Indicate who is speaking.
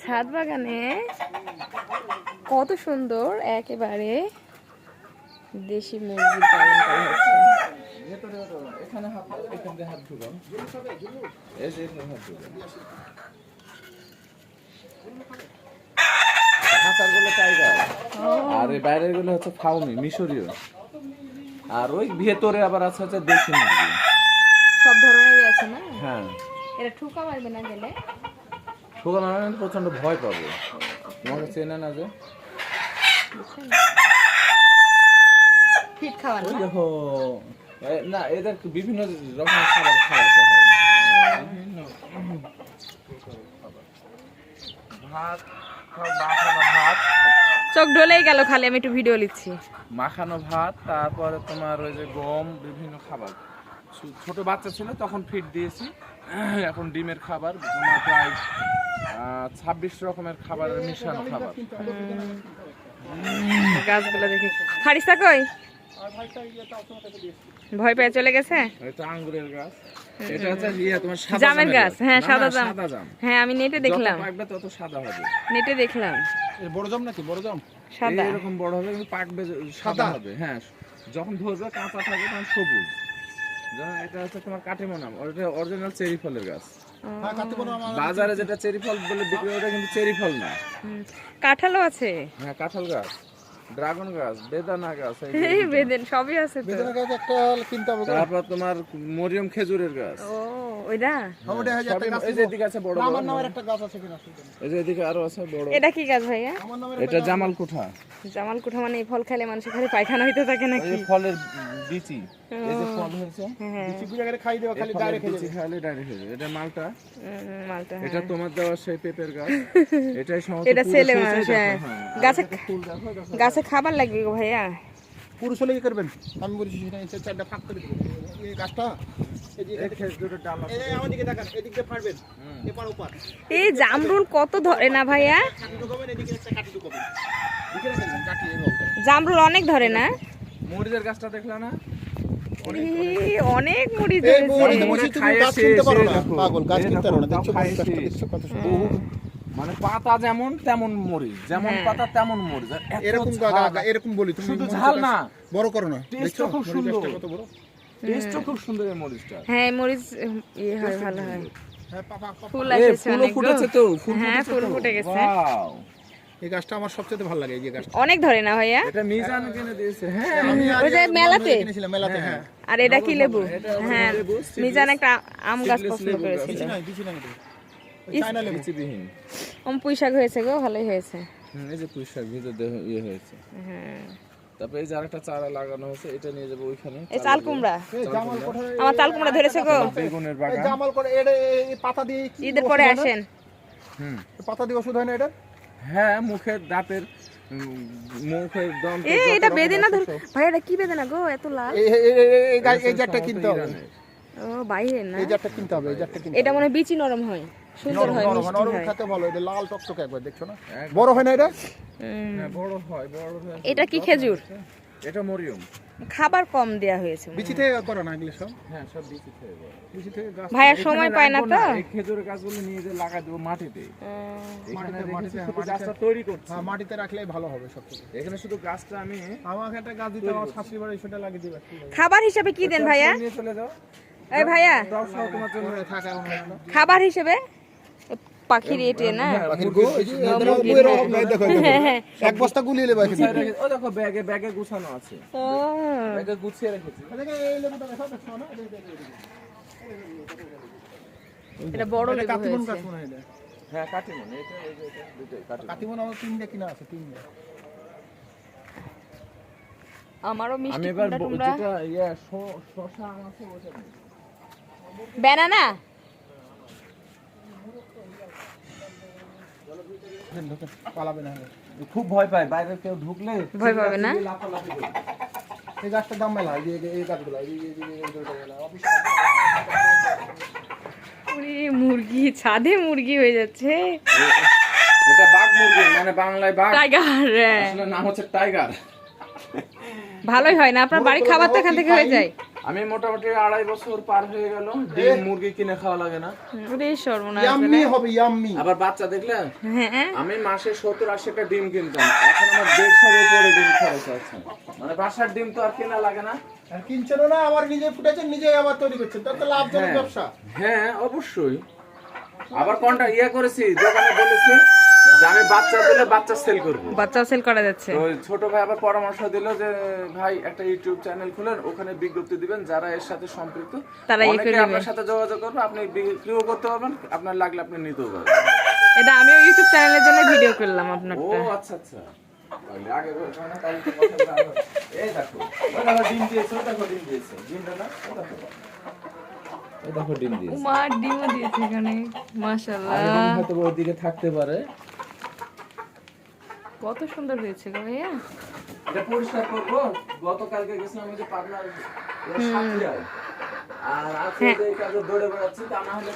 Speaker 1: ছাদ বাগানে কত সুন্দর একেবারে দেশি মুরগি পালন করা হচ্ছে।
Speaker 2: এখানে হাত ঢুকাও, এই যে এখানে হাত ঢুকাও। হাতারগুলো টাইগার, আর এই বাইরের গুলো হচ্ছে ফাউমি মিশরীয়, আর ওই ভেতরে আবার আছে হচ্ছে দেশি মুরগি।
Speaker 1: সব ধরনেরই আছে না?
Speaker 2: হ্যাঁ,
Speaker 1: এটা ঠুকা মারবে না গেলে?
Speaker 2: ঠুকা মারলে প্রচন্ড ভয় পাবে। তোমাকে চেনে না যে
Speaker 1: ফিট খাওয়া না?
Speaker 2: দেখো না, এদের বিভিন্ন রকমের খাবার খাওয়াতে হয়। ভাত, মাখানো ভাত,
Speaker 1: চোখ ঢলেই গেল খালি, আমি একটু ভিডিও লিখছি।
Speaker 2: মাখানো ভাত, তারপরে তোমার ওই যে গম, বিভিন্ন খাবার। ছোট বাচ্চা ছিল তখন ফিড দিয়েছি, এখন ডিমের খাবার তোমার প্রায় 26 রকমের খাবারের মিশ্রণ খাবার।
Speaker 1: গাছগুলো দেখি। ফারিস্তা কই? ভয় পেয়ে চলে গেছে।
Speaker 2: এটা আঙ্গুরের গাছ, এটা হচ্ছে তোমার সাদা
Speaker 1: জামের গাছ। হ্যাঁ, সাদা জাম।
Speaker 2: সাদা জাম।
Speaker 1: হ্যাঁ, আমি নেটে দেখলাম।
Speaker 2: যত পাকবে তত সাদা হবে।
Speaker 1: নেটে দেখলাম
Speaker 3: এই বড় জাম নাকি? বড় জাম
Speaker 1: সাদা।
Speaker 2: এরকম বড় হবে কিন্তু পাকবে সাদা হবে। হ্যাঁ, যখন ধরবে কাঁচা থাকবে তখন সবুজ। যেমন এটা হচ্ছে তোমার কাটিমোনাম, ওটা অরিজিনাল চেরি ফলের গাছ।
Speaker 3: হ্যাঁ, কাটিমোনা আমার
Speaker 2: বাজারে যেটা চেরি ফল বলে বিক্রি হয় ওটা কিন্তু চেরি ফল না।
Speaker 1: কাঁঠালও আছে।
Speaker 2: হ্যাঁ, কাঁঠাল গাছ, ড্রাগন গাছ, বেদানা গাছ,
Speaker 1: এই বেদেন সবই আছে তো।
Speaker 3: বেদানা গাছ একটা কিনতে হবে।
Speaker 2: তারপর তোমার মরিয়ম খেজুরের গাছ।
Speaker 1: ও ওইটা?
Speaker 3: ওটা হচ্ছে একটা গাছ।
Speaker 2: এই যে এদিকে আছে বড়
Speaker 3: আমার
Speaker 2: বড়,
Speaker 3: নামের একটা গাছ আছে কিনা?
Speaker 2: এই যে এদিকে আরো আছে বড়।
Speaker 1: এটা কি গাছ ভাইয়া?
Speaker 3: আমার নামের
Speaker 2: এটা জামাল কুঠা।
Speaker 1: জামাল কুঠা মানে এই ফল খেলে মানুষের খালি পায়খানা হইতে থাকে নাকি?
Speaker 2: এই ফলের বিচি, এই যে ফল হয়েছে
Speaker 1: হ্যাঁ,
Speaker 3: চিপি জায়গায় খাই দেওয়া, খালি ডাইরেক্ট খেয়ে
Speaker 2: বিচি খাইলে ডাইরেক্ট হয়ে যাবে। এটা মালটা,
Speaker 1: মালটা।
Speaker 2: এটা তোমার দেওয়া সেই পেঁপের গাছ। এটাই সমস্ত
Speaker 1: এটা
Speaker 2: পুরুষ
Speaker 1: ছেলে
Speaker 2: হয়েছে,
Speaker 1: মানুষ।
Speaker 2: দেখো,
Speaker 1: হ্যাঁ,
Speaker 2: হ্যাঁ।
Speaker 1: গাছে
Speaker 2: ফুল দেখো, দেখো।
Speaker 1: গাছে খাবার লাগবে গো ভাইয়া।
Speaker 3: পুরুষ হলে কি করবেন? আমি বলছি সেটা চারটা ফাঁক করে দেবো। এই গাছটা
Speaker 2: এই খেজুরের ডাল আছে।
Speaker 3: এই আমার দিকে তাকান, এদিকে ফাড়বেন, এপার ওপার
Speaker 1: এই জামরুল কত ধরে না ভাইয়া?
Speaker 3: কাটি ঢুকাবেন, এদিকে একটা কাটি ঢুকাবেন, এদিকে রাখবেন কাটি এই বলতে।
Speaker 1: জামরুল অনেক ধরে না?
Speaker 2: মরিচের গাছটা দেখলা না?
Speaker 1: এই অনেক মুড়ি
Speaker 3: এই
Speaker 1: ধরেছে।
Speaker 3: বউরিতে বসে তুমি গাছ কিনতে পারো না, পাগল গাছ
Speaker 2: এই
Speaker 3: কিনতে পারো না।
Speaker 2: দেখো,
Speaker 3: দেখছো
Speaker 2: খাইছে।
Speaker 3: গাছটা দেখছো কত সুন্দর।
Speaker 2: মানে পাতা যেমন তেমন মরিচ, যেমন
Speaker 1: হ্যাঁ।
Speaker 2: পাতা তেমন মরিচ। আর এত
Speaker 3: এরকম
Speaker 2: ঝাল,
Speaker 3: এরকম বলি তুমি
Speaker 2: শুধু
Speaker 3: মরিচটা
Speaker 2: ঝাল না,
Speaker 3: বড় করো না।
Speaker 2: টেস্টও
Speaker 3: দেখছো
Speaker 2: খুব সুন্দর।
Speaker 3: মরিচটা কত বড়?
Speaker 2: টেস্টও খুব সুন্দর এই মরিচটা।
Speaker 1: হ্যাঁ, মরিচ ইয়ে হয়, ভালো হয়।
Speaker 3: হ্যাঁ, পাপা
Speaker 1: ফুল
Speaker 2: এই
Speaker 1: এসেছে
Speaker 2: ফুলও
Speaker 1: অনেক গো।
Speaker 2: ফুটেছে তো, ফুল
Speaker 1: হ্যাঁ,
Speaker 2: ফুটেছে
Speaker 1: ফুল
Speaker 2: তো।
Speaker 1: ফুটে গেছে।
Speaker 2: Wow!
Speaker 3: এই গাছটা আমার সবচেয়ে ভালো লাগে, এই যে গাছটা।
Speaker 1: অনেক ধরে না ভাইয়া?
Speaker 2: এটা মিজান কিনে দিয়েছে। হ্যাঁ,
Speaker 1: ওই যে মেলাতে?
Speaker 3: কিনেছিলাম মেলাতে। হ্যাঁ,
Speaker 1: আর এটা কি লেবু?
Speaker 2: এটা
Speaker 1: হ্যাঁ,
Speaker 2: লেবু,
Speaker 1: মিজান একটা আম গাছ
Speaker 2: seedless
Speaker 1: পছন্দ
Speaker 2: লেবু গাছ।
Speaker 1: করেছিল।
Speaker 3: দিছি না এটা। চায়না লেবু।
Speaker 2: বিচিবিহীন।
Speaker 1: পুঁই শাক হয়েছে গো, ভালোই হয়েছে।
Speaker 2: এই যে পুঁই শাক ভিতর দিয়ে ইয়ে হয়েছে।
Speaker 1: হ্যাঁ,
Speaker 2: তারপরে এই যে আরেকটা চারা লাগানো হয়েছে, এটা নিয়ে যাবো ওইখানে।
Speaker 1: এই চাল কুমড়া।
Speaker 3: এই জামাল কোঠায়
Speaker 1: আমার চাল কুমড়া ধরেছে গো।
Speaker 2: বেগুনের
Speaker 3: এই
Speaker 2: বাগান।
Speaker 3: জামাল কোঠায় এই পাতা দিয়ে কি
Speaker 1: ঈদের
Speaker 3: ওষুধ
Speaker 1: পরে
Speaker 3: হয় না?
Speaker 1: আসেন।
Speaker 2: হুম,
Speaker 3: পাতা দিয়ে ওষুধ হয় না এটা?
Speaker 2: হ্যাঁ, মুখের দাঁতের মুখের দন্ত।
Speaker 1: এটা বেদেনা ধরে। ভাই এটা কি বেদেনা গো এত লাল?
Speaker 3: এই জাতটা কিনতে হবে।
Speaker 1: ও বাইরে না?
Speaker 3: এই জাতটা কিনতে হবে, এই জাতটা কিনতে
Speaker 1: এটা মনে হয় বিচি নরম হয়, সুন্দর হয়, মিষ্টি
Speaker 3: নরম
Speaker 1: হয়।
Speaker 3: খেতে ভালো। এটা লাল টকটকে একবার দেখছো না? বড় হয় না এটা?
Speaker 2: হ্যাঁ, বড় হয়, বড় হয়।
Speaker 1: এটা কি খেজুর?
Speaker 2: এটা মরিয়ম।
Speaker 1: খাবার কম দেয়া হয়েছে মনে হয়।
Speaker 3: বিচি থেকে করো না এগুলো সব?
Speaker 2: হ্যাঁ, সব বিচি খেয়ে যায়।
Speaker 3: বিচি থেকে গাছ
Speaker 1: ভাইয়া সময় পায় না তো।
Speaker 2: এই খেজুরের গাছগুলো নিয়ে যে লাগাই দেবো মাটিতে। এখানে
Speaker 3: মাটিতে,
Speaker 2: শুধু
Speaker 3: মাটিতে।
Speaker 2: গাছটা তৈরি করছি।
Speaker 3: হ্যাঁ, মাটিতে রাখলেই ভালো হবে সবথেকে।
Speaker 2: এখানে শুধু গাছটা আমি
Speaker 3: আমাকে একটা গাছ দিতে, আমার শাশুড়ি বাড়ি সেটা লাগিয়ে দিবে।
Speaker 1: খাবার হিসেবে কি দেন ভাইয়া?
Speaker 2: নিয়ে চলে যাও।
Speaker 1: এই ভাইয়া,
Speaker 2: টব সহ তোমার জন্য
Speaker 3: থাকা
Speaker 1: খাবার হিসেবে পাখির এটে না?
Speaker 3: পাখির গো, এই যে বইয়ের অভাব নাই, দেখো এক বস্তা গুলিয়ে নেবে এখানে।
Speaker 2: ও দেখো ব্যাগে ব্যাগে গুছানো আছে।
Speaker 1: ও
Speaker 2: ব্যাগে গুছিয়ে রেখেছি।
Speaker 3: এই লেবুটা দেখো, দেখছো না?
Speaker 1: এটা বড়
Speaker 3: এটা
Speaker 1: লেবু
Speaker 3: কাতিমন
Speaker 1: হয়েছে।
Speaker 3: গাছ মনে হয় এটা।
Speaker 2: হ্যাঁ, কাটিমন। এটা এই যে এটা দুটোই কাটিমন।
Speaker 3: কাতিমন আমার তিনটে কিনা আছে, তিনটে।
Speaker 1: আমারও
Speaker 2: আমি
Speaker 1: মিষ্টি
Speaker 2: এবার
Speaker 1: কুমড়া টুমড়া।
Speaker 2: যেটা ইয়া শশা আম আছে ওটা নিই।
Speaker 1: ব্যানানা?
Speaker 3: পালাবে না।
Speaker 2: খুব ভয় পায়, বাইরে কেউ ঢুকলে
Speaker 1: ভয় পাবে না?
Speaker 2: লাফালাফি করে।
Speaker 3: এই গাছটার দাম মেলা, এই গাছগুলো,
Speaker 1: ওরে মুরগি, ছাদে মুরগি হয়ে যাচ্ছে।
Speaker 2: এটা বাঘ মুরগি, মানে বাংলায় বাঘ,
Speaker 1: টাইগার।
Speaker 2: আসলে নাম হচ্ছে টাইগার।
Speaker 1: ভালোই হয় না, আপনার বাড়ির খাবার তো এখান থেকে হয়ে যায়।
Speaker 2: আমি মোটামুটি 2.5 বছর পার হয়ে গেল, ডিম মুরগি কিনে খাওয়া লাগে না।
Speaker 1: ওরে সর্বনাশ।
Speaker 3: ইয়াম্মি হবে ইয়াম্মি।
Speaker 2: আবার বাচ্চা দেখলে
Speaker 1: হ্যাঁ,
Speaker 2: আমি মাসে 70-80টা ডিম কিনতাম, এখন আমার 150-এর উপরে ডিম খরচ আছে। মানে বাসার ডিম তো আর কেনা লাগে না।
Speaker 3: আর কিনছেন না, আবার নিজে ফুটেছেন, নিজে আবার তৈরি করছেন, তার তো লাভজনক ব্যবসা।
Speaker 2: হ্যাঁ অবশ্যই। আবার কোনটা করেছি, দোকানে বলেছে যে আমি বাচ্চা দিলে বাচ্চা সেল করবো।
Speaker 1: বাচ্চা সেল করা যাচ্ছে।
Speaker 2: তো ছোট ভাই আবার পরামর্শ দিল যে ভাই একটা ইউটিউব চ্যানেল খুলেন, ওখানে বিজ্ঞপ্তি দিবেন, যারা এর সাথে সম্পৃক্ত
Speaker 1: তারা
Speaker 2: অনেকে আপনার সাথে যোগাযোগ করবে, আপনি বিক্রিও করতে পারবেন, আপনার লাগলে আপনি নিতেও পারবেন।
Speaker 1: এটা আমিও ইউটিউব চ্যানেলের জন্য ভিডিও করলাম
Speaker 2: ও
Speaker 1: আপনারটা।
Speaker 2: আচ্ছা আচ্ছা, তাহলে আগে বলছো না, তাহলে তো কথা বলা হবে। এই দেখো, ওই দেখো ডিম দিয়েছে, ওই দেখো ডিম দিয়েছে, ডিমটা না, ওই দেখো, ওই দেখো ডিম দিয়েছে।
Speaker 1: মা ডিমও দিয়েছে এখানে, মাশাআল্লাহ।
Speaker 2: আর ডিম হয়তো ওইদিকে থাকতে পারে।
Speaker 1: কত সুন্দর হয়েছে গো ভাইয়া।
Speaker 2: এটা পরিষ্কার করবো, গতকালকে গেছিলাম ওই যে পাবনার সাথিয়ায়, আর আজকে এই কাজে দৌড়ে বেড়াচ্ছি, তা না হলে